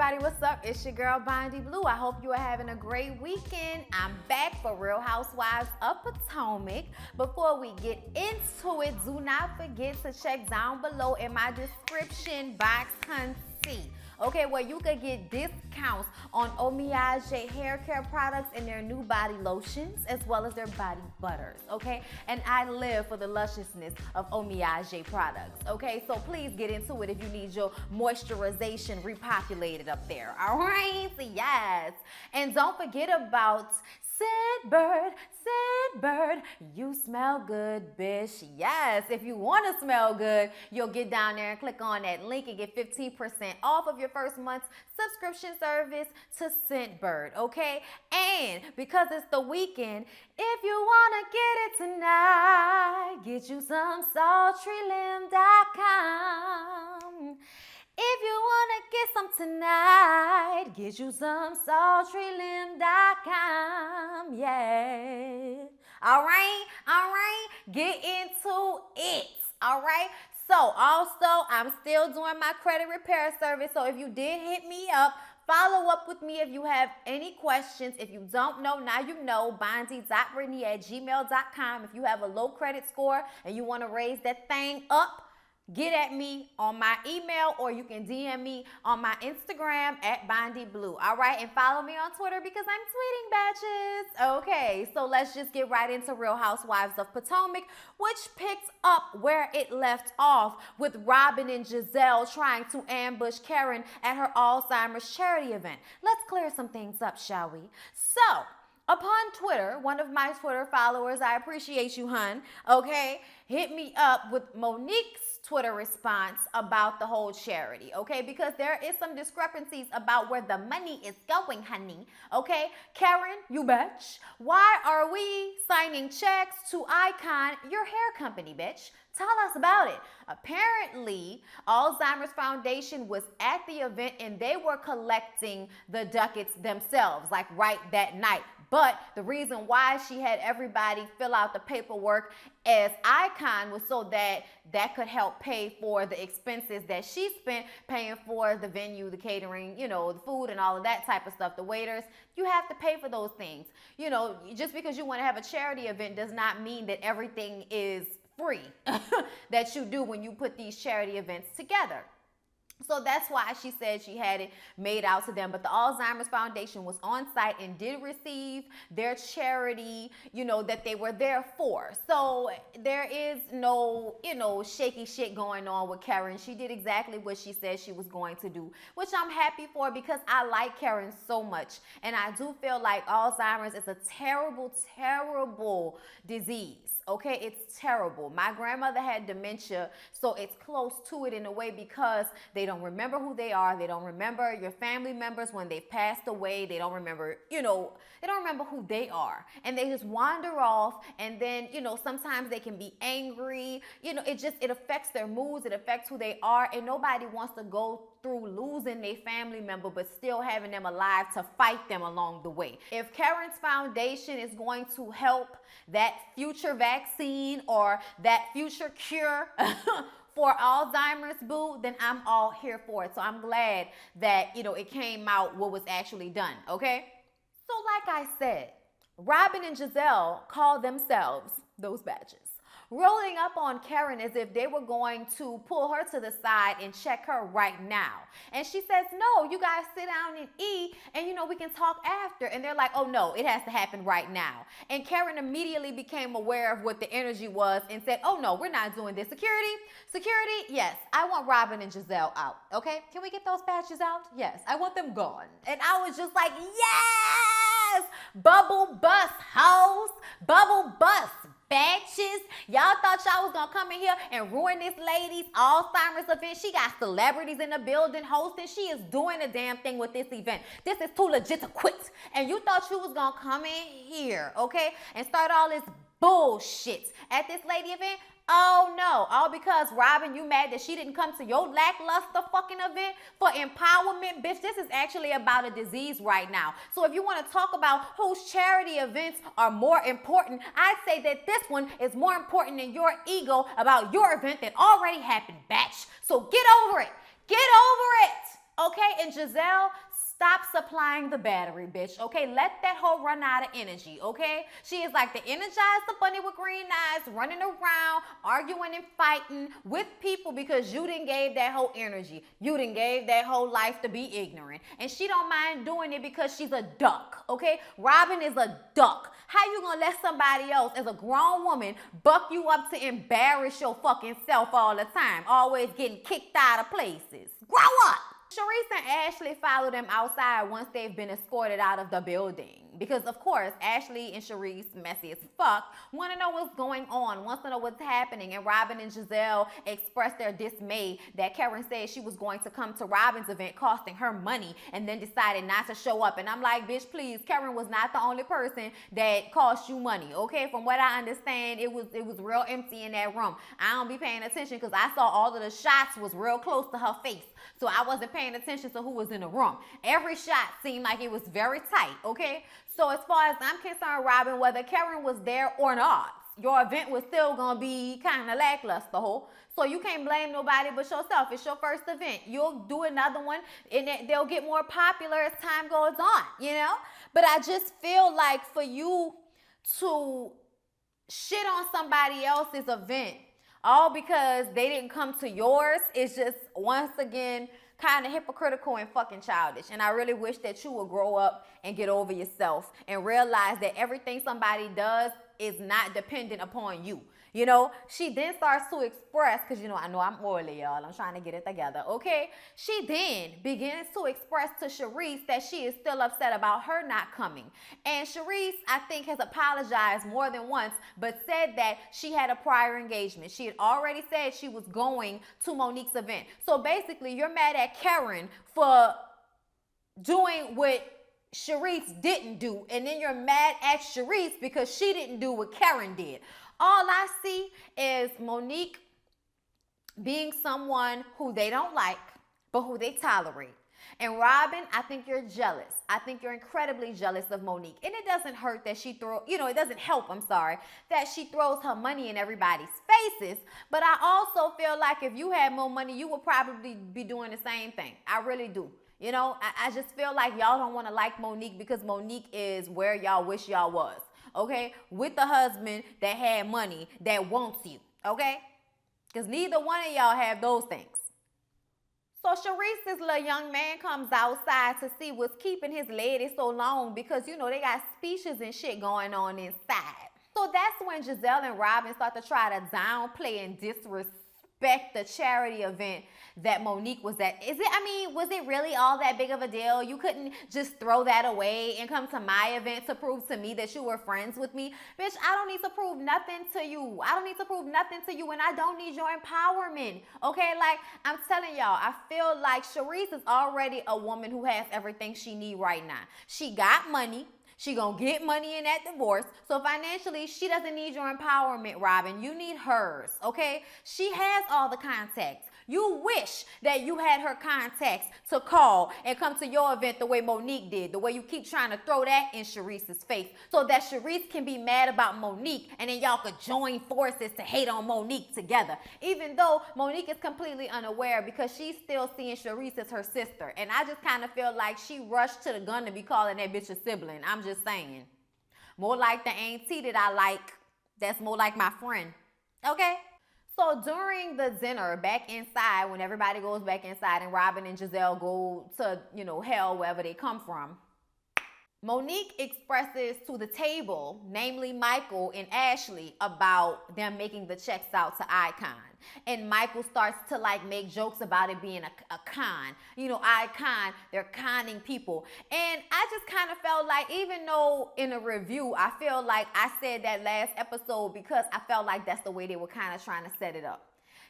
everybody, what's up? It's your girl Bondy Blue. I hope you are having a great weekend. I'm back for Real Housewives of Potomac. Before we get into it, do not forget to check down below in my description box, okay, where you can get discounts on Omiage hair care products and their new body lotions, as well as their body butters, okay? And I live for the lusciousness of Omiage products, okay? So please get into it if you need your moisturization repopulated up there, all right? Yes. And don't forget about Scent Bird, you smell good, bitch. Yes, if you want to smell good, you'll get down there and click on that link and get 15% off of your first month's subscription service to Scent Bird, okay? And because it's the weekend, if you want to get it tonight, get you some sultrylim.com. If you want to get some tonight, get you some sultrylim.com, yeah. All right, get into it, all right? So also, I'm still doing my credit repair service, so if you did hit me up, follow up with me if you have any questions. If you don't know, now you know, Bondy.BRITTANY@gmail.com. If you have a low credit score and you want to raise that thing up, get at me on my email, or you can DM me on my Instagram at BondyBlue, all right? And follow me on Twitter because I'm tweeting batches. Okay, so let's just get right into Real Housewives of Potomac, which picked up where it left off with Robin and Giselle trying to ambush Karen at her Alzheimer's charity event. Let's clear some things up, shall we? So, upon Twitter, one of my Twitter followers, I appreciate you, hun, okay, hit me up with Monique's Twitter response about the whole charity, okay? Because there is some discrepancies about where the money is going, honey, okay? Karen, you bitch, why are we signing checks to Icon, your hair company, bitch? Tell us about it. Apparently, Alzheimer's Foundation was at the event and they were collecting the ducats themselves, like right that night. But the reason why she had everybody fill out the paperwork as Icon was so that that could help pay for the expenses that she spent paying for the venue, the catering, you know, the food and all of that type of stuff, the waiters. You have to pay for those things. You know, just because you want to have a charity event does not mean that everything is free that you do when you put these charity events together. So that's why she said she had it made out to them. But the Alzheimer's Foundation was on site and did receive their charity, you know, that they were there for. So there is no, you know, shaky shit going on with Karen. She did exactly what she said she was going to do, which I'm happy for because I like Karen so much. And I do feel like Alzheimer's is a terrible, terrible disease. Okay, it's terrible. My grandmother had dementia, so it's close to it in a way because they don't remember who they are. They don't remember your family members when they've passed away. They don't remember, you know, they don't remember who they are. And they just wander off, and then, you know, sometimes they can be angry. You know, it affects their moods. It affects who they are, and nobody wants to go through losing their family member but still having them alive to fight them along the way. If Karen's foundation is going to help that future vaccine or that future cure for Alzheimer's, boo, then I'm all here for it. So I'm glad that, you know, it came out what was actually done, okay? So like I said, Robin and Giselle call themselves those badges, rolling up on Karen as if they were going to pull her to the side and check her right now. And she says, no, you guys sit down and eat and, you know, we can talk after. And they're like, oh no, it has to happen right now. And Karen immediately became aware of what the energy was and said, oh no, we're not doing this. Security, yes, I want Robin and Giselle out, okay? Can we get those patches out? Yes, I want them gone. And I was just like, yes, bubble bust, hoes, bubble bust, batches. Y'all thought y'all was gonna come in here and ruin this lady's Alzheimer's event. She got celebrities in the building hosting. She is doing a damn thing with this event. This is too legit to quit. And you thought you was gonna come in here, okay, and start all this bullshit at this lady event? Oh no, all because Robin, you mad that she didn't come to your lackluster fucking event for empowerment? Bitch, this is actually about a disease right now. So if you want to talk about whose charity events are more important, I'd say that this one is more important than your ego about your event that already happened, batch. So get over it. Get over it. Okay, And Giselle, stop supplying the battery, bitch, okay? Let that hoe run out of energy, okay? She is like the energized the bunny with green eyes, running around, arguing and fighting with people because you didn't gave that whole energy. You didn't gave that whole life to be ignorant. And she don't mind doing it because she's a duck, okay? Robin is a duck. How you gonna let somebody else, as a grown woman, buck you up to embarrass your fucking self all the time, always getting kicked out of places? Grow up! Sharice and Ashley follow them outside once they've been escorted out of the building. Because, of course, Ashley and Sharice, messy as fuck, want to know what's going on, wants to know what's happening. And Robin and Giselle expressed their dismay that Karen said she was going to come to Robin's event costing her money and then decided not to show up. And I'm like, bitch, please, Karen was not the only person that cost you money, okay? From what I understand, it was real empty in that room. I don't be paying attention because I saw all of the shots was real close to her face. So I wasn't paying attention to who was in the room. Every shot seemed like it was very tight, okay? So as far as I'm concerned, Robin, whether Karen was there or not, your event was still gonna be kind of lackluster, ho. So you can't blame nobody but yourself. It's your first event. You'll do another one and they'll get more popular as time goes on, you know? But I just feel like for you to shit on somebody else's event all because they didn't come to yours is just, once again, kind of hypocritical and fucking childish. And I really wish that you would grow up and get over yourself and realize that everything somebody does is not dependent upon you. You know, she then starts to express, because, you know, I know I'm oily, y'all. I'm trying to get it together, okay? She then begins to express to Sharice that she is still upset about her not coming. And Sharice, I think, has apologized more than once, but said that she had a prior engagement. She had already said she was going to Monique's event. So basically, you're mad at Karen for doing what Sharice didn't do, and then you're mad at Sharice because she didn't do what Karen did. All I see is Monique being someone who they don't like, but who they tolerate. And Robin, I think you're jealous. I think you're incredibly jealous of Monique. And it doesn't hurt that she it doesn't help, that she throws her money in everybody's faces. But I also feel like if you had more money, you would probably be doing the same thing. I really do. You know, I just feel like y'all don't want to like Monique because Monique is where y'all wish y'all was. Okay, with the husband that had money that wants you, okay? Because neither one of y'all have those things. So Sharice's little young man comes outside to see what's keeping his lady so long because, you know, they got speeches and shit going on inside. So that's when Giselle and Robin start to try to downplay and disrespect the charity event that Monique was at. Was it really all that big of a deal? You couldn't just throw that away and come to my event to prove to me that you were friends with me? Bitch, I don't need to prove nothing to you. I don't need to prove nothing to you, and I don't need your empowerment. Okay, like, I'm telling y'all, I feel like Sharice is already a woman who has everything she need right now. She got money. She gonna get money in that divorce. So financially, she doesn't need your empowerment, Robin. You need hers, okay? She has all the contacts. You wish that you had her contacts to call and come to your event the way Monique did, the way you keep trying to throw that in Sharice's face so that Sharice can be mad about Monique and then y'all could join forces to hate on Monique together. Even though Monique is completely unaware because she's still seeing Sharice as her sister. And I just kind of feel like she rushed to the gun to be calling that bitch a sibling. I'm just saying. More like the auntie that I like. That's more like my friend. Okay? So during the dinner back inside, when everybody goes back inside and Robin and Giselle go to, hell, wherever they come from, Monique expresses to the table, namely Michael and Ashley, about them making the checks out to Icon. And Michael starts to make jokes about it being a con. Icon, they're conning people. And I just kind of felt like, even though in a review, I feel like I said that last episode because I felt like that's the way they were kind of trying to set it up.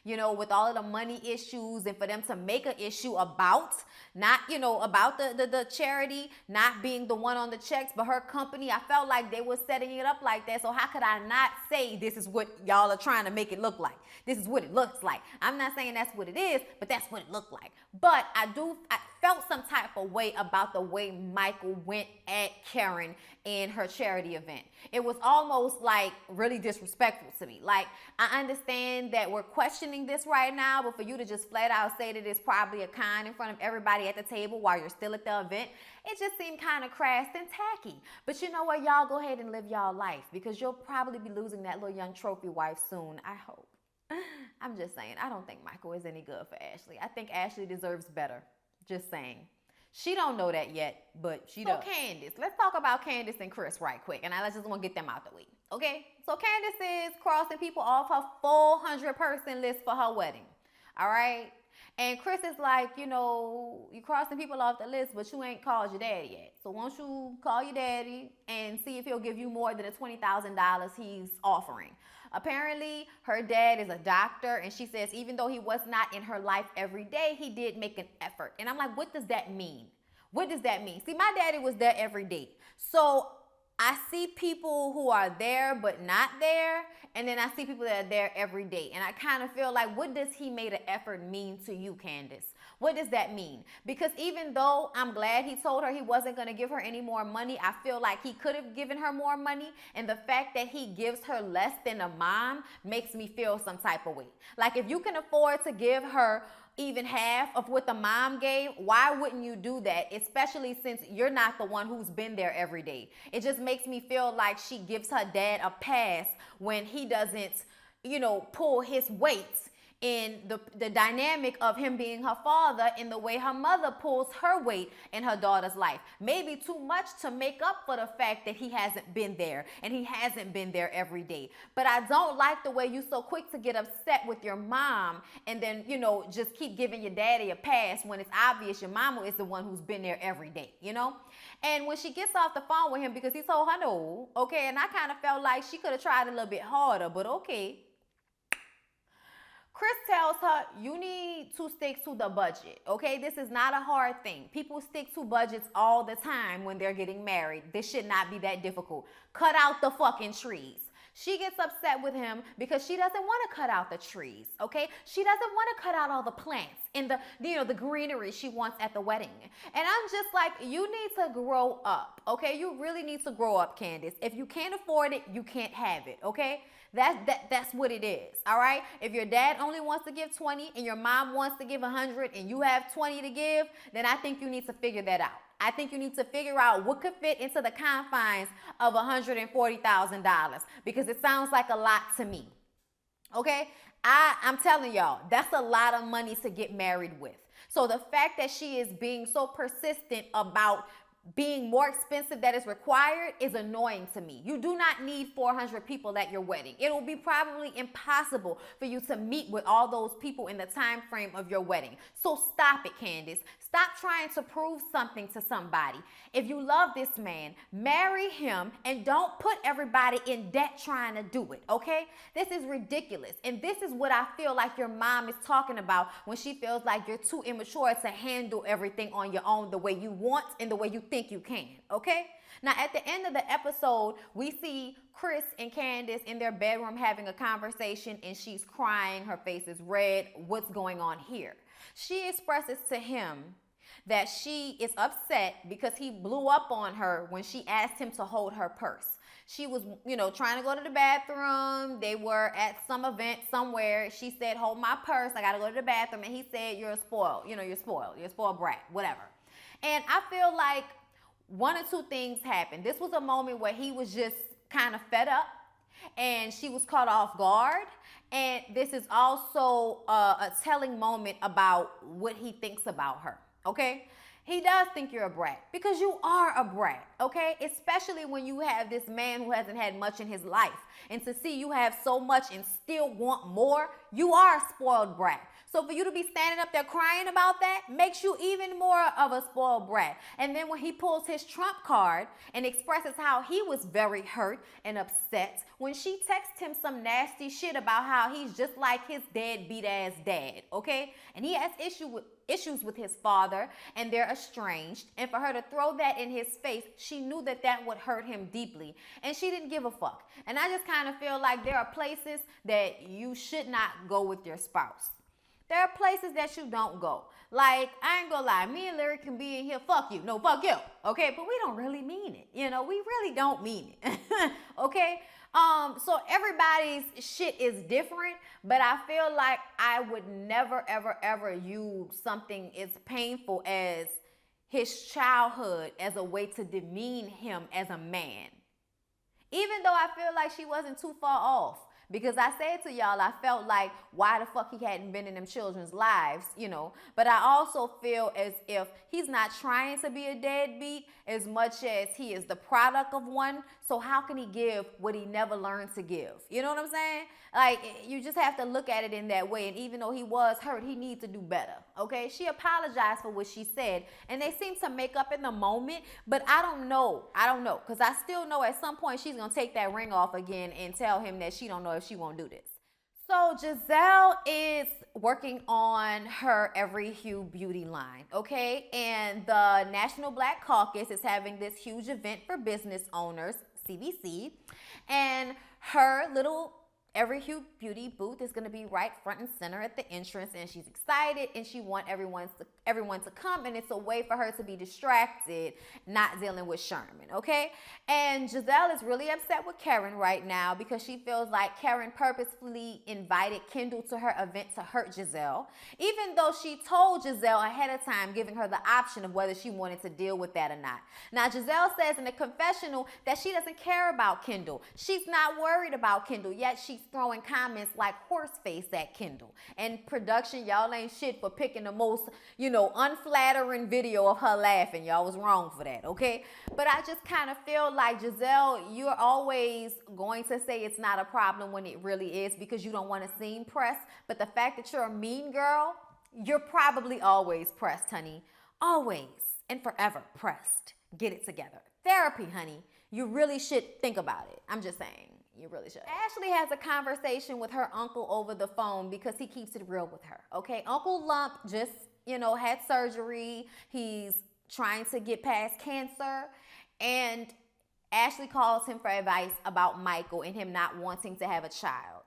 With all of the money issues, and for them to make an issue about about the charity not being the one on the checks, but her company, I felt like they were setting it up like that. So how could I not say this is what y'all are trying to make it look like? This is what it looks like. I'm not saying that's what it is, but that's what it looked like. But I felt some type of way about the way Michael went at Karen in her charity event. It was almost like really disrespectful to me. Like, I understand that we're questioning this right now, but for you to just flat out say that it's probably a con in front of everybody at the table while you're still at the event, it just seemed kind of crass and tacky. But you know what? Y'all go ahead and live y'all life, because you'll probably be losing that little young trophy wife soon, I hope. I'm just saying, I don't think Michael is any good for Ashley. I think Ashley deserves better. Just saying. She don't know that yet, but she does. So Candace, let's talk about Candace and Chris right quick, and I just want to get them out the way, okay? So Candace is crossing people off her 400-person list for her wedding, all right? And Chris is like, you know, you crossing people off the list, but you ain't called your daddy yet. So won't you call your daddy and see if he'll give you more than the $20,000 he's offering? Apparently, her dad is a doctor, and she says even though he was not in her life every day, he did make an effort. And I'm like, what does that mean? What does that mean? See, my daddy was there every day. So I see people who are there but not there, and then I see people that are there every day. And I kind of feel like, what does he made an effort mean to you, Candace? What does that mean? Because even though I'm glad he told her he wasn't going to give her any more money, I feel like he could have given her more money. And the fact that he gives her less than a mom makes me feel some type of way. Like, if you can afford to give her even half of what the mom gave, why wouldn't you do that? Especially since you're not the one who's been there every day. It just makes me feel like she gives her dad a pass when he doesn't, you know, pull his weight in the dynamic of him being her father, in the way her mother pulls her weight in her daughter's life. Maybe too much to make up for the fact that he hasn't been there, and he hasn't been there every day. But I don't like the way you so quick to get upset with your mom and then, you know, just keep giving your daddy a pass when it's obvious your mama is the one who's been there every day, you know? And when she gets off the phone with him, because he told her no, okay, and I kind of felt like she could have tried a little bit harder, but okay. Chris tells her, you need to stick to the budget, okay? This is not a hard thing. People stick to budgets all the time when they're getting married. This should not be that difficult. Cut out the fucking trees. She gets upset with him because she doesn't want to cut out the trees, okay? She doesn't want to cut out all the plants and the greenery she wants at the wedding. And I'm just like, you need to grow up, okay? You really need to grow up, Candace. If you can't afford it, you can't have it, okay? That's what it is, all right? If your dad only wants to give 20 and your mom wants to give 100 and you have 20 to give, then I think you need to figure that out. I think you need to figure out what could fit into the confines of $140,000, because it sounds like a lot to me, okay? I'm telling y'all, that's a lot of money to get married with. So the fact that she is being so persistent about being more expensive that is required is annoying to me. You do not need 400 people at your wedding. It will be probably impossible for you to meet with all those people in the time frame of your wedding. So stop it, Candace. Stop trying to prove something to somebody. If you love this man, marry him and don't put everybody in debt trying to do it, okay? This is ridiculous. And this is what I feel like your mom is talking about when she feels like you're too immature to handle everything on your own the way you want and the way you think you can, okay? Now, at the end of the episode, we see Chris and Candace in their bedroom having a conversation, and she's crying. Her face is red. What's going on here? She expresses to him that she is upset because he blew up on her when she asked him to hold her purse. She was, trying to go to the bathroom. They were at some event somewhere. She said, hold my purse. I got to go to the bathroom. And he said, you're spoiled. You're spoiled. You're a spoiled brat, whatever. And I feel like one or two things happened. This was a moment where he was just kind of fed up and she was caught off guard. And this is also a telling moment about what he thinks about her, okay? He does think you're a brat because you are a brat, okay? Especially when you have this man who hasn't had much in his life. And to see you have so much and still want more, you are a spoiled brat. So for you to be standing up there crying about that makes you even more of a spoiled brat. And then when he pulls his trump card and expresses how he was very hurt and upset when she texts him some nasty shit about how he's just like his deadbeat ass dad, okay? And he has issues with his father and they're estranged. And for her to throw that in his face, she knew that that would hurt him deeply. And she didn't give a fuck. And I just kind of feel like there are places that you should not go with your spouse. There are places that you don't go. Like, I ain't gonna lie, me and Larry can be in here, fuck you, no, fuck you, okay? But we don't really mean it, we really don't mean it, okay? So everybody's shit is different, but I feel like I would never, ever, ever use something as painful as his childhood as a way to demean him as a man. Even though I feel like she wasn't too far off. Because I said to y'all, I felt like why the fuck he hadn't been in them children's lives, But I also feel as if he's not trying to be a deadbeat as much as he is the product of one. So how can he give what he never learned to give? You know what I'm saying? Like, you just have to look at it in that way. And even though he was hurt, he needs to do better, okay? She apologized for what she said. And they seem to make up in the moment. But I don't know. Because I still know at some point she's going to take that ring off again and tell him that she don't know if she won't do this. So Giselle is working on her Every Hue beauty line, okay? And the National Black Caucus is having this huge event for business owners, CBC. And her little Every Hue beauty booth is going to be right front and center at the entrance, and she's excited and she wants everyone to come, and it's a way for her to be distracted, not dealing with Sherman, okay? And Giselle is really upset with Karen right now because she feels like Karen purposefully invited Kendall to her event to hurt Giselle, even though she told Giselle ahead of time, giving her the option of whether she wanted to deal with that or not. Now, Giselle says in the confessional that she doesn't care about Kendall. She's not worried about Kendall, yet she's throwing comments like horse face at Kendall. And production, y'all ain't shit for picking the most, unflattering video of her laughing. Y'all was wrong for that, okay? But I just kind of feel like, Giselle, you're always going to say it's not a problem when it really is because you don't want to seem pressed. But the fact that you're a mean girl, you're probably always pressed, honey. Always and forever pressed. Get it together. Therapy, honey. You really should think about it. I'm just saying. You really should. Ashley has a conversation with her uncle over the phone because he keeps it real with her, okay? Uncle Lump just, had surgery. He's trying to get past cancer. And Ashley calls him for advice about Michael and him not wanting to have a child.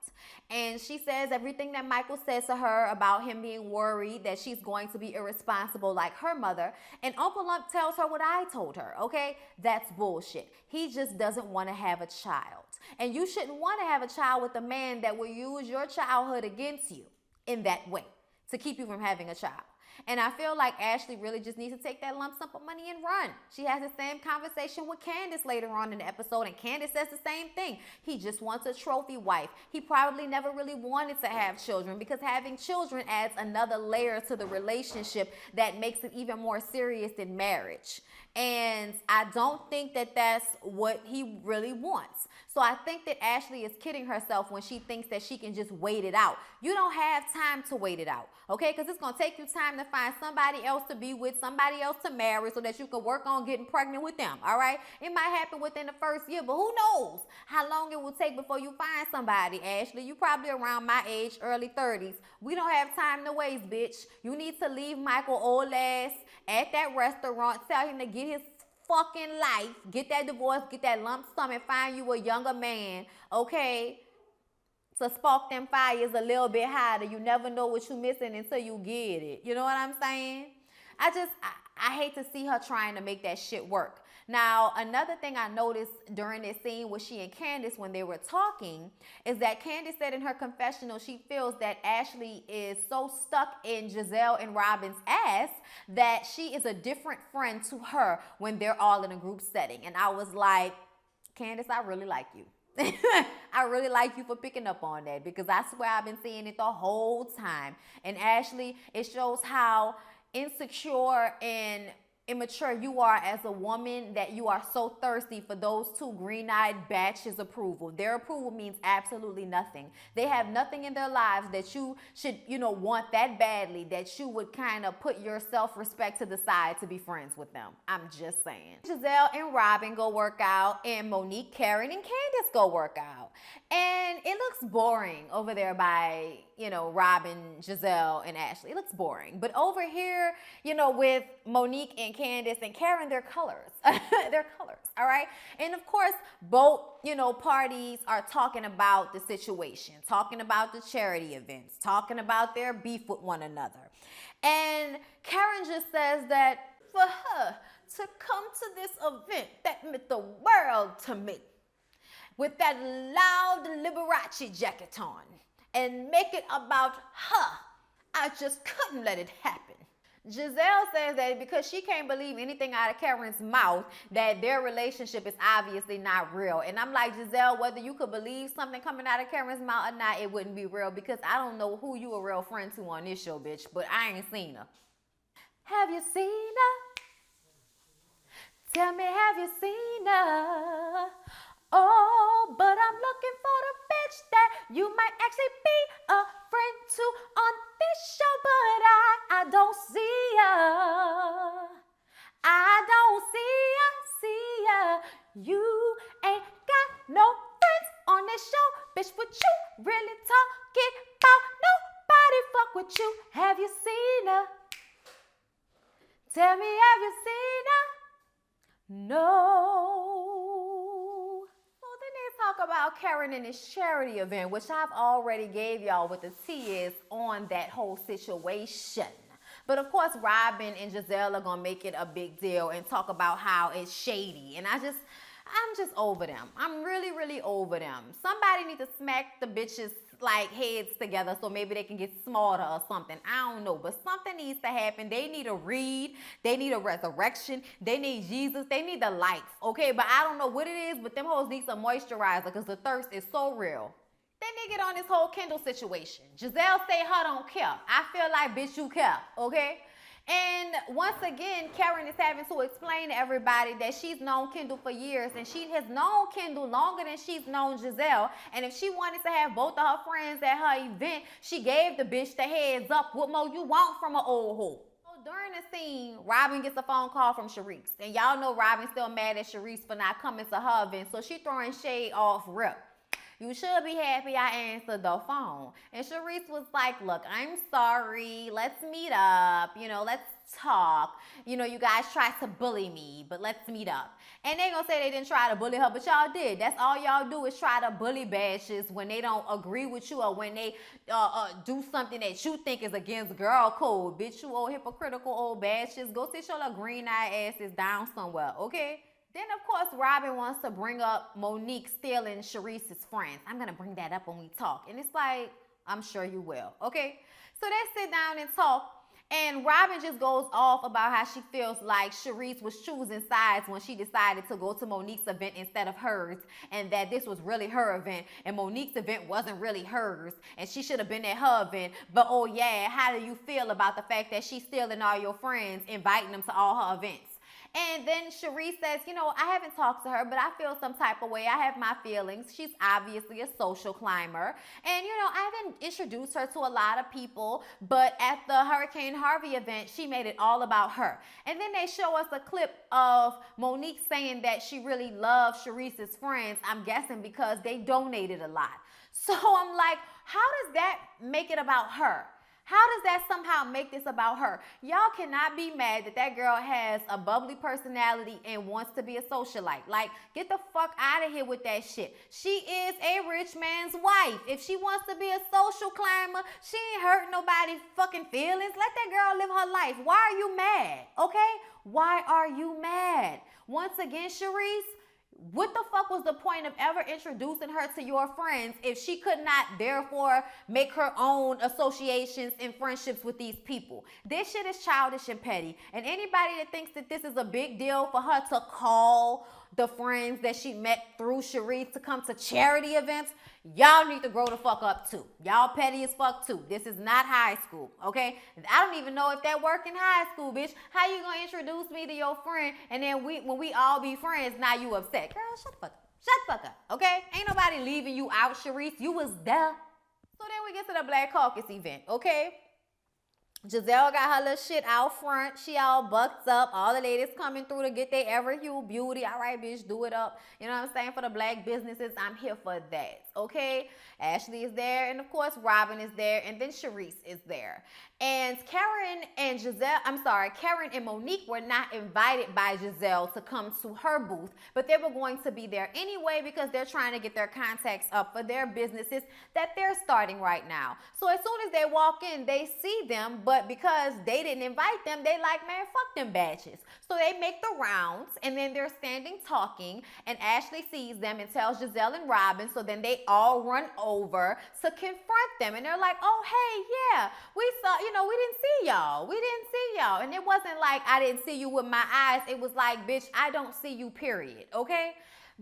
And she says everything that Michael says to her about him being worried that she's going to be irresponsible like her mother. And Uncle Lump tells her what I told her, okay? That's bullshit. He just doesn't want to have a child. And you shouldn't want to have a child with a man that will use your childhood against you in that way to keep you from having a child. And I feel like Ashley really just needs to take that lump sum of money and run. She has the same conversation with Candace later on in the episode, and Candace says the same thing. He just wants a trophy wife. He probably never really wanted to have children because having children adds another layer to the relationship that makes it even more serious than marriage. And I don't think that that's what he really wants. So I think that Ashley is kidding herself when she thinks that she can just wait it out. You don't have time to wait it out, okay? Because it's going to take you time to find somebody else to be with, somebody else to marry so that you can work on getting pregnant with them, all right? It might happen within the first year, but who knows how long it will take before you find somebody, Ashley. You probably around my age, early 30s. We don't have time to waste, bitch. You need to leave Michael old ass at that restaurant, tell him to get his fucking life, get that divorce, get that lump sum, and find you a younger man, okay? To spark them fires a little bit harder. You never know what you're missing until you get it. You know what I'm saying? I hate to see her trying to make that shit work. Now, another thing I noticed during this scene with she and Candace when they were talking is that Candace said in her confessional she feels that Ashley is so stuck in Giselle and Robin's ass that she is a different friend to her when they're all in a group setting. And I was like, Candace, I really like you. I really like you for picking up on that because I swear I've been seeing it the whole time. And Ashley, it shows how insecure and immature you are as a woman that you are so thirsty for those two green-eyed batches approval. Their approval means absolutely nothing. They have nothing in their lives that you should, want that badly that you would kind of put your self-respect to the side to be friends with them. I'm just saying. Giselle and Robin go work out, and Monique, Karen, and Candace go work out. And it looks boring over there by, Robin, Giselle, and Ashley. It looks boring. But over here, with Monique and Candace and Karen, they're colors. They're colors, all right? And of course, both, parties are talking about the situation, talking about the charity events, talking about their beef with one another. And Karen just says that for her to come to this event that meant the world to me, with that loud Liberace jacket on, and make it about her, I just couldn't let it happen. Giselle says that because she can't believe anything out of Karen's mouth, that their relationship is obviously not real. And I'm like, Giselle, whether you could believe something coming out of Karen's mouth or not, it wouldn't be real, because I don't know who you a real friend to on this show, bitch, but I ain't seen her. Have you seen her? Tell me, have you seen her? Oh, but I'm looking for the bitch that you might actually be a friend to on this show, but I don't see her. I don't see her. You ain't got no friends on this show, bitch. What you really talking about? Nobody fuck with you. Have you seen her? Tell me, have you seen her? No. Talk about Karen in this charity event, which I've already gave y'all what the tea is on that whole situation. But of course, Robin and Giselle are gonna make it a big deal and talk about how it's shady. And I'm just over them. I'm really, really over them. Somebody needs to smack the bitches like heads together so maybe they can get smarter or something. I don't know, but something needs to happen. They need a read. They need a resurrection. They need Jesus. They need the life, okay? But I don't know what it is, but them hoes need some moisturizer because the thirst is so real. Then they get on this whole Kendall situation. Giselle say her don't care. I feel like, bitch, you care, okay? And once again, Karen is having to explain to everybody that she's known Kendall for years, and she has known Kendall longer than she's known Giselle. And if she wanted to have both of her friends at her event, she gave the bitch the heads up. What more you want from an old hoe? So during the scene, Robin gets a phone call from Sharice. And y'all know Robin's still mad at Sharice for not coming to her event, so she throwing shade off rip. You should be happy I answered the phone. And Sharice was like, look, I'm sorry. Let's meet up. Let's talk. You guys tried to bully me, but let's meet up. And they gonna say they didn't try to bully her, but y'all did. That's all y'all do is try to bully bashes when they don't agree with you or when they do something that you think is against girl code. Bitch, you old hypocritical old bashes. Go sit your little green-eyed asses down somewhere, okay? Then, of course, Robin wants to bring up Monique stealing Sharice's friends. I'm going to bring that up when we talk. And it's like, I'm sure you will, okay? So they sit down and talk, and Robin just goes off about how she feels like Sharice was choosing sides when she decided to go to Monique's event instead of hers, and that this was really her event, and Monique's event wasn't really hers, and she should have been at her event. But, oh, yeah, how do you feel about the fact that she's stealing all your friends, inviting them to all her events? And then Sharice says, I haven't talked to her, but I feel some type of way. I have my feelings. She's obviously a social climber. And, I haven't introduced her to a lot of people, but at the Hurricane Harvey event, she made it all about her. And then they show us a clip of Monique saying that she really loves Sharice's friends, I'm guessing because they donated a lot. So I'm like, how does that make it about her? How does that somehow make this about her? Y'all cannot be mad that that girl has a bubbly personality and wants to be a socialite. Like, get the fuck out of here with that shit. She is a rich man's wife. If she wants to be a social climber, she ain't hurt nobody's fucking feelings. Let that girl live her life. Why are you mad? Okay? Why are you mad? Once again, Sharice, what the fuck was the point of ever introducing her to your friends if she could not therefore make her own associations and friendships with these people? This shit is childish and petty. And anybody that thinks that this is a big deal for her to call the friends that she met through Sharice to come to charity events, y'all need to grow the fuck up too. Y'all petty as fuck too. This is not high school, okay? I don't even know if that work in high school, bitch. How you gonna introduce me to your friend and then when we all be friends, now you upset? Girl, shut the fuck up. Shut the fuck up, okay? Ain't nobody leaving you out, Sharice. You was there. So then we get to the Black Caucus event, okay? Giselle got her little shit out front. She all bucked up. All the ladies coming through to get their ever hue beauty. All right, bitch, do it up. You know what I'm saying? For the black businesses, I'm here for that. Okay? Ashley is there. And, of course, Robin is there. And then Sharice is there. And Karen and Monique were not invited by Giselle to come to her booth, but they were going to be there anyway because they're trying to get their contacts up for their businesses that they're starting right now. So as soon as they walk in, they see them, but But because they didn't invite them, they like, man, fuck them batches. So they make the rounds, and then they're standing talking, and Ashley sees them and tells Giselle and Robin, so then they all run over to confront them. And they're like, oh, hey, yeah, we saw, we didn't see y'all. We didn't see y'all. And it wasn't like I didn't see you with my eyes. It was like, bitch, I don't see you, period, okay?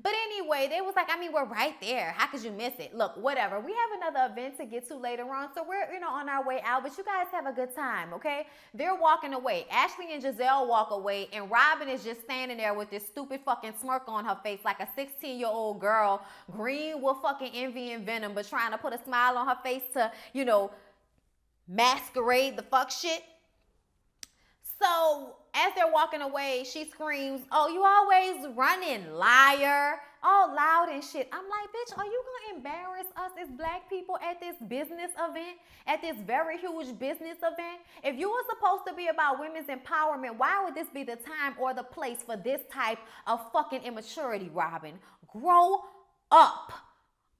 But anyway, they was like, we're right there. How could you miss it? Look, whatever. We have another event to get to later on, so we're, on our way out. But you guys have a good time, okay? They're walking away. Ashley and Giselle walk away, and Robin is just standing there with this stupid fucking smirk on her face like a 16-year-old girl, green with fucking envy and venom, but trying to put a smile on her face to, masquerade the fuck shit. So as they're walking away, she screams, oh, you always running, liar, all loud and shit. I'm like, bitch, are you going to embarrass us as black people at this business event, at this very huge business event? If you were supposed to be about women's empowerment, why would this be the time or the place for this type of fucking immaturity, Robin? Grow up.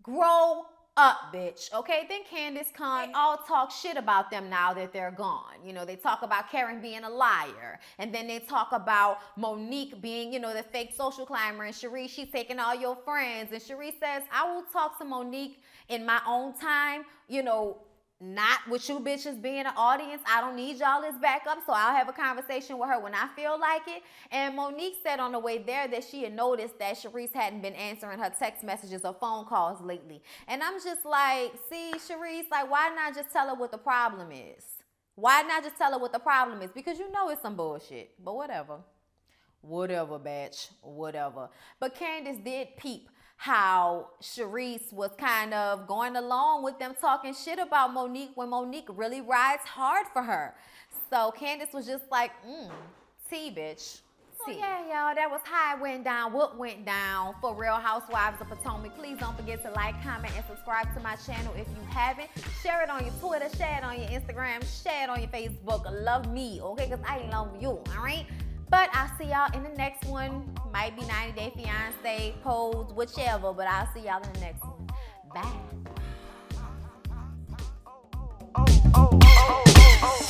Grow up, bitch. Okay, then Candace comes. They all talk shit about them now that they're gone. They talk about Karen being a liar, and then they talk about Monique being, the fake social climber, and Cherie, she's taking all your friends. And Cherie says, I will talk to Monique in my own time, not with you bitches being an audience. I don't need y'all as backup, so I'll have a conversation with her when I feel like it. And Monique said on the way there that she had noticed that Sharice hadn't been answering her text messages or phone calls lately. And I'm just like, see, Sharice, like, why not just tell her what the problem is? Why not just tell her what the problem is? Because it's some bullshit. But whatever. Whatever, bitch. Whatever. But Candace did peep how Sharice was kind of going along with them talking shit about Monique when Monique really rides hard for her. So Candace was just like, tea, bitch. So yeah, y'all, that was how it went down, what went down for Real Housewives of Potomac. Please don't forget to like, comment, and subscribe to my channel if you haven't. Share it on your Twitter, share it on your Instagram, share it on your Facebook. Love me, okay? Because I love you, all right? But I'll see y'all in the next one. Might be 90 Day Fiance, Pose, whichever. But I'll see y'all in the next one. Bye.